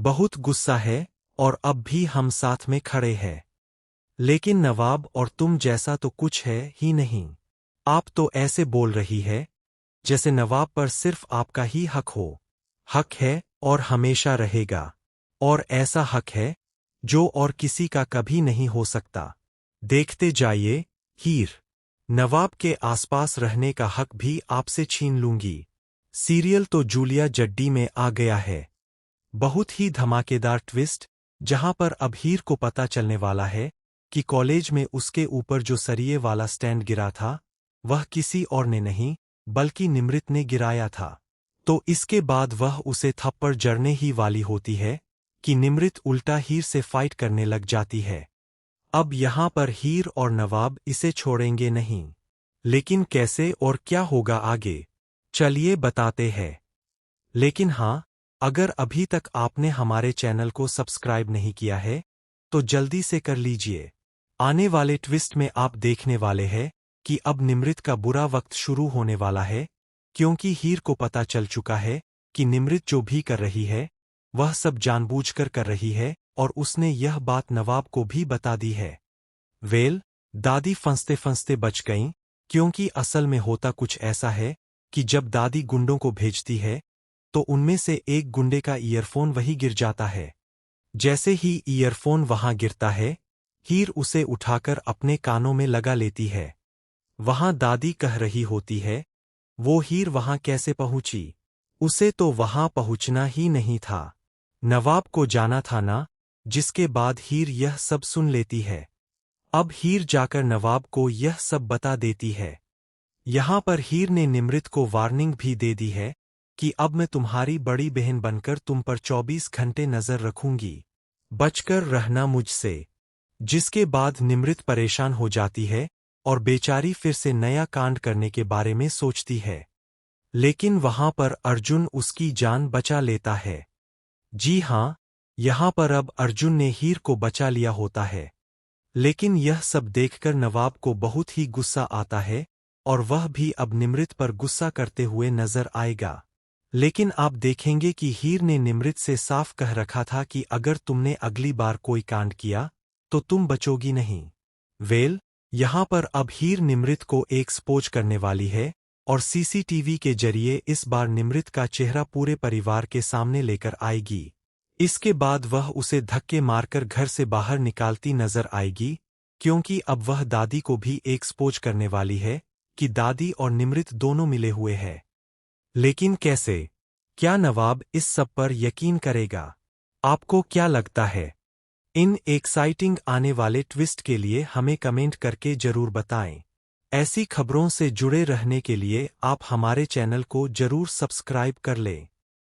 बहुत गुस्सा है और अब भी हम साथ में खड़े हैं। लेकिन नवाब और तुम जैसा तो कुछ है ही नहीं। आप तो ऐसे बोल रही है जैसे नवाब पर सिर्फ आपका ही हक हो। हक है और हमेशा रहेगा। और ऐसा हक है जो और किसी का कभी नहीं हो सकता। देखते जाइए, हीर। नवाब के आसपास रहने का हक भी आपसे छीन लूंगी। सीरियल तो जूलिया जड्डी में आ गया है। बहुत ही धमाकेदार ट्विस्ट, जहां पर अब हीर को पता चलने वाला है कि कॉलेज में उसके ऊपर जो सरिये वाला स्टैंड गिरा था वह किसी और ने नहीं बल्कि निमृत ने गिराया था। तो इसके बाद वह उसे थप्पड़ जड़ने ही वाली होती है कि निमृत उल्टा हीर से फाइट करने लग जाती है। अब यहां पर हीर और नवाब इसे छोड़ेंगे नहीं। लेकिन कैसे और क्या होगा आगे, चलिए बताते हैं। लेकिन हाँ, अगर अभी तक आपने हमारे चैनल को सब्सक्राइब नहीं किया है तो जल्दी से कर लीजिए। आने वाले ट्विस्ट में आप देखने वाले हैं कि अब निमृत का बुरा वक्त शुरू होने वाला है, क्योंकि हीर को पता चल चुका है कि निमृत जो भी कर रही है वह सब जानबूझकर कर रही है और उसने यह बात नवाब को भी बता दी है। दादी फंसते फंसते बच गईं, क्योंकि असल में होता कुछ ऐसा है कि जब दादी गुंडों को भेजती है तो उनमें से एक गुंडे का ईयरफोन वहीं गिर जाता है। जैसे ही ईयरफोन वहां गिरता है, हीर उसे उठाकर अपने कानों में लगा लेती है। वहां दादी कह रही होती है, वो हीर वहां कैसे पहुंची? उसे तो वहां पहुंचना ही नहीं था। नवाब को जाना था ना। जिसके बाद हीर यह सब सुन लेती है। अब हीर जाकर नवाब को यह सब बता देती है। यहां पर हीर ने निमृत को वार्निंग भी दे दी है कि अब मैं तुम्हारी बड़ी बहन बनकर तुम पर 24 घंटे नजर रखूंगी। बचकर रहना मुझसे। जिसके बाद निमृत परेशान हो जाती है और बेचारी फिर से नया कांड करने के बारे में सोचती है। लेकिन वहां पर अर्जुन उसकी जान बचा लेता है। जी हां, यहां पर अब अर्जुन ने हीर को बचा लिया होता है। लेकिन यह सब देखकर नवाब को बहुत ही गुस्सा आता है और वह भी अब निमृत पर गुस्सा करते हुए नजर आएगा। लेकिन आप देखेंगे कि हीर ने निमृत से साफ कह रखा था कि अगर तुमने अगली बार कोई कांड किया तो तुम बचोगी नहीं। यहां पर अब हीर निमृत को एक्सपोज करने वाली है और सीसीटीवी के जरिए इस बार निमृत का चेहरा पूरे परिवार के सामने लेकर आएगी। इसके बाद वह उसे धक्के मारकर घर से बाहर निकालती नजर आएगी, क्योंकि अब वह दादी को भी एक्सपोज करने वाली है कि दादी और निमृत दोनों मिले हुए हैं। लेकिन कैसे? क्या नवाब इस सब पर यकीन करेगा? आपको क्या लगता है? इन एक्साइटिंग आने वाले ट्विस्ट के लिए हमें कमेंट करके जरूर बताएं। ऐसी खबरों से जुड़े रहने के लिए आप हमारे चैनल को जरूर सब्सक्राइब कर लें।